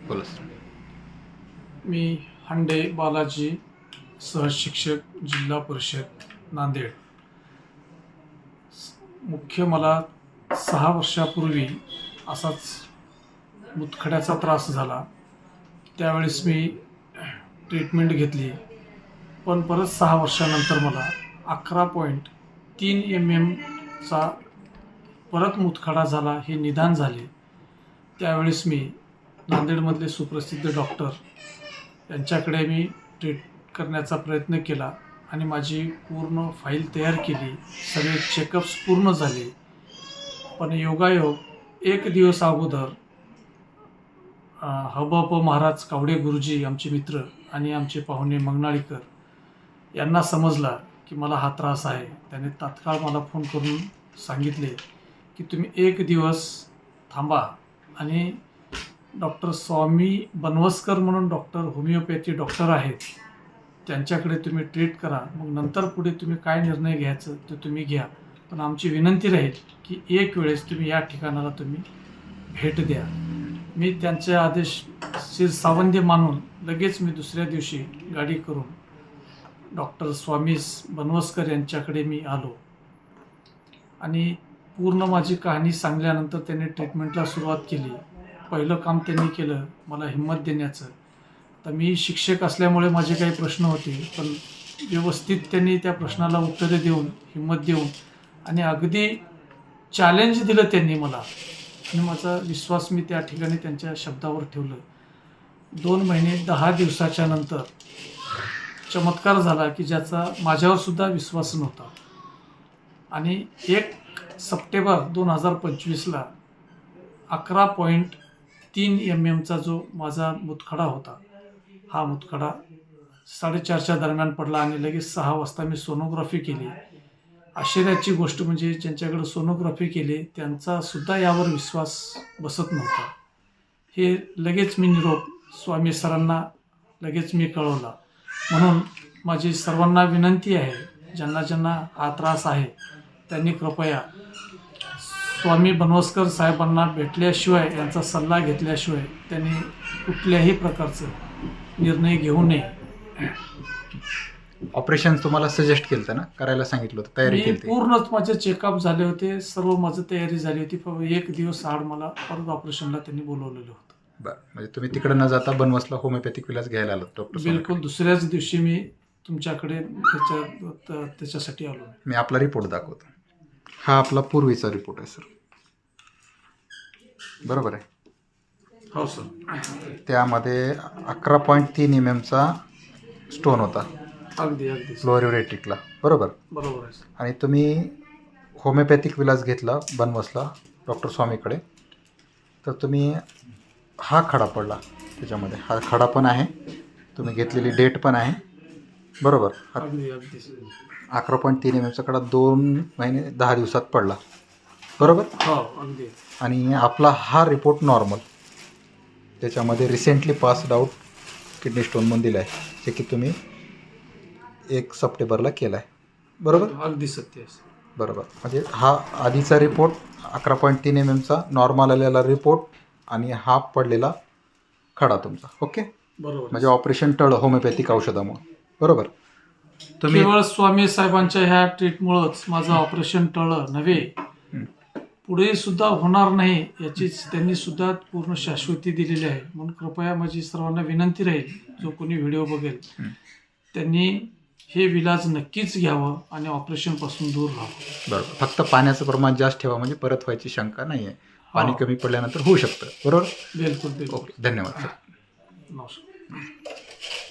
बोला सर. मी हंडे बालाजी, सहशिक्षक, जिल्हा परिषद नांदेड. मुख्य मला 6 वर्षापूर्वी असाच मुतखड्याचा त्रास झाला. त्यावेळेस मी ट्रीटमेंट घेतली, पण परत 6 वर्षानंतर मला 11.3 mm परत मुतखडा झाला, हे निदान झाले. त्यावेळेस मी नांदेडमधले सुप्रसिद्ध डॉक्टर यांच्याकडे मी ट्रीट करण्याचा प्रयत्न केला आणि माझी पूर्ण फाईल तयार केली. सगळे चेकअप्स पूर्ण झाले. पण योगायोग एक दिवस अगोदर हबप महाराज कावडे गुरुजी, आमचे मित्र आणि आमचे पाहुणे मंगनाळीकर यांना समजला की मला हा त्रास आहे. त्याने तात्काळ मला फोन करून सांगितले की तुम्ही एक दिवस थांबा आणि डॉक्टर स्वामी बनवसकर म्हणून डॉक्टर होमिओपॅथी डॉक्टर आहेत, त्यांच्याकडे तुम्ही ट्रीट करा. मग नंतर पुढे तुम्ही काय निर्णय घ्यायचं ते तुम्ही घ्या. पण आमची विनंती राहील की एक वेळेस तुम्ही या ठिकाणाला तुम्ही भेट द्या. मी त्यांचे आदेश शिरसावंदी मानून लगेच मी दुसऱ्या दिवशी गाडी करून डॉक्टर स्वामी बनवसकर यांच्याकडे मी आलो आणि पूर्ण माझी कहाणी सांगल्यानंतर त्यांनी ट्रीटमेंटला सुरुवात केली. पहिलं काम त्यांनी केलं मला हिंमत देण्याचं. तर मी शिक्षक असल्यामुळे माझे काही प्रश्न होते, पण व्यवस्थित त्यांनी त्या प्रश्नाला उत्तरे देऊन, हिंमत देऊन आणि अगदी चॅलेंज दिलं त्यांनी मला आणि माझा विश्वास मी त्या ठिकाणी त्यांच्या शब्दावर ठेवलं. 2 महिने 10 दिवसाच्या नंतर चमत्कार झाला की ज्याचा माझ्यावरसुद्धा विश्वास नव्हता. आणि 1 सप्टेंबर 2025ला 11.3 mm जो माझा मुतखडा होता, हा मुतखडा 4:30च्या दरम्यान पडला आणि लगेच 6 वाजता मी सोनोग्राफी केली. आश्चर्याची गोष्ट म्हणजे ज्यांच्याकडे सोनोग्राफी केली त्यांचा सुद्धा यावर विश्वास बसत नव्हता. हे लगेच मी निरोप स्वामी सरांना लगेच मी कळवला. म्हणून माझी सर्वांना विनंती आहे, ज्यांना ज्यांना हा त्रास आहे त्यांनी कृपया स्वामी बनवसकर साहेबांना भेटल्याशिवाय, यांचा सल्ला घेतल्याशिवाय त्यांनी कुठल्याही प्रकारचं निर्णय घेऊ नये. ऑपरेशन तुम्हाला सजेस्ट केलं होतं ना, करायला सांगितलं होतं, तयारी मी केली होती? पूर्णच माझे चेकअप झाले होते, सर्व माझं तयारी झाली होती. फक्त 1 दिवस आड मला परत ऑपरेशनला त्यांनी बोलवलेलं होतं. बरं, म्हणजे तुम्ही तिकडे न जाता बनवसला होमिओपॅथिक विलास घ्यायला आलो डॉक्टर? बिलकुल दुसऱ्याच दिवशी मी तुमच्याकडे त्याच्यासाठी आलो. मी आपला रिपोर्ट दाखवतो. हा आपला पूर्वीचा रिपोर्ट आहे सर, बरोबर आहे? हो सर. त्यामध्ये 11.3 mm स्टोन होता अगदी अगदी लोअर युरेट्रिकला, बरोबर? बरोबर आहे सर. आणि तुम्ही होमिओपॅथिक विलास घेतला बनवसला डॉक्टर स्वामीकडे, तर तुम्ही हा खडा पडला त्याच्यामध्ये. हा खडा पण आहे, तुम्ही घेतलेली डेट पण आहे, बरोबर? अगदी अगदी 11.3 mm खडा 2 महिने 10 दिवसात पडला, बरोबर? हो अगदी. आणि आपला हा रिपोर्ट नॉर्मल, त्याच्यामध्ये recently passed out kidney stone म्हणून दिला आहे, जे की तुम्ही 1 सप्टेंबरला केला आहे, बरोबर? अगदी सत्य आहे सर. बरोबर. म्हणजे हा आधीचा रिपोर्ट 11.3 mm नॉर्मल आलेला रिपोर्ट आणि हा पडलेला खडा तुमचा, ओके? बरोबर. म्हणजे ऑपरेशन टळलं होमिओपॅथिक औषधामुळे, बरोबर? तुम्ही केवळ स्वामी साहेबांच्या ह्या ट्रीटमुळंच माझं ऑपरेशन टळलं नव्हे, पुढे सुद्धा होणार नाही याचीच त्यांनी सुद्धा पूर्ण शाश्वती दिलेली आहे. म्हणून कृपया माझी सर्वांना विनंती राहील, जो कोणी व्हिडिओ बघेल त्यांनी हे विलाज नक्कीच घ्यावं आणि ऑपरेशनपासून दूर राहावं. बरोबर. फक्त पाण्याचं प्रमाण जास्त ठेवा, म्हणजे परत व्हायची शंका नाही आहे. पाणी कमी पडल्यानंतर होऊ शकतं, बरोबर? बिलकुल बिलकुल. ओके, धन्यवाद सर. नमस्कार.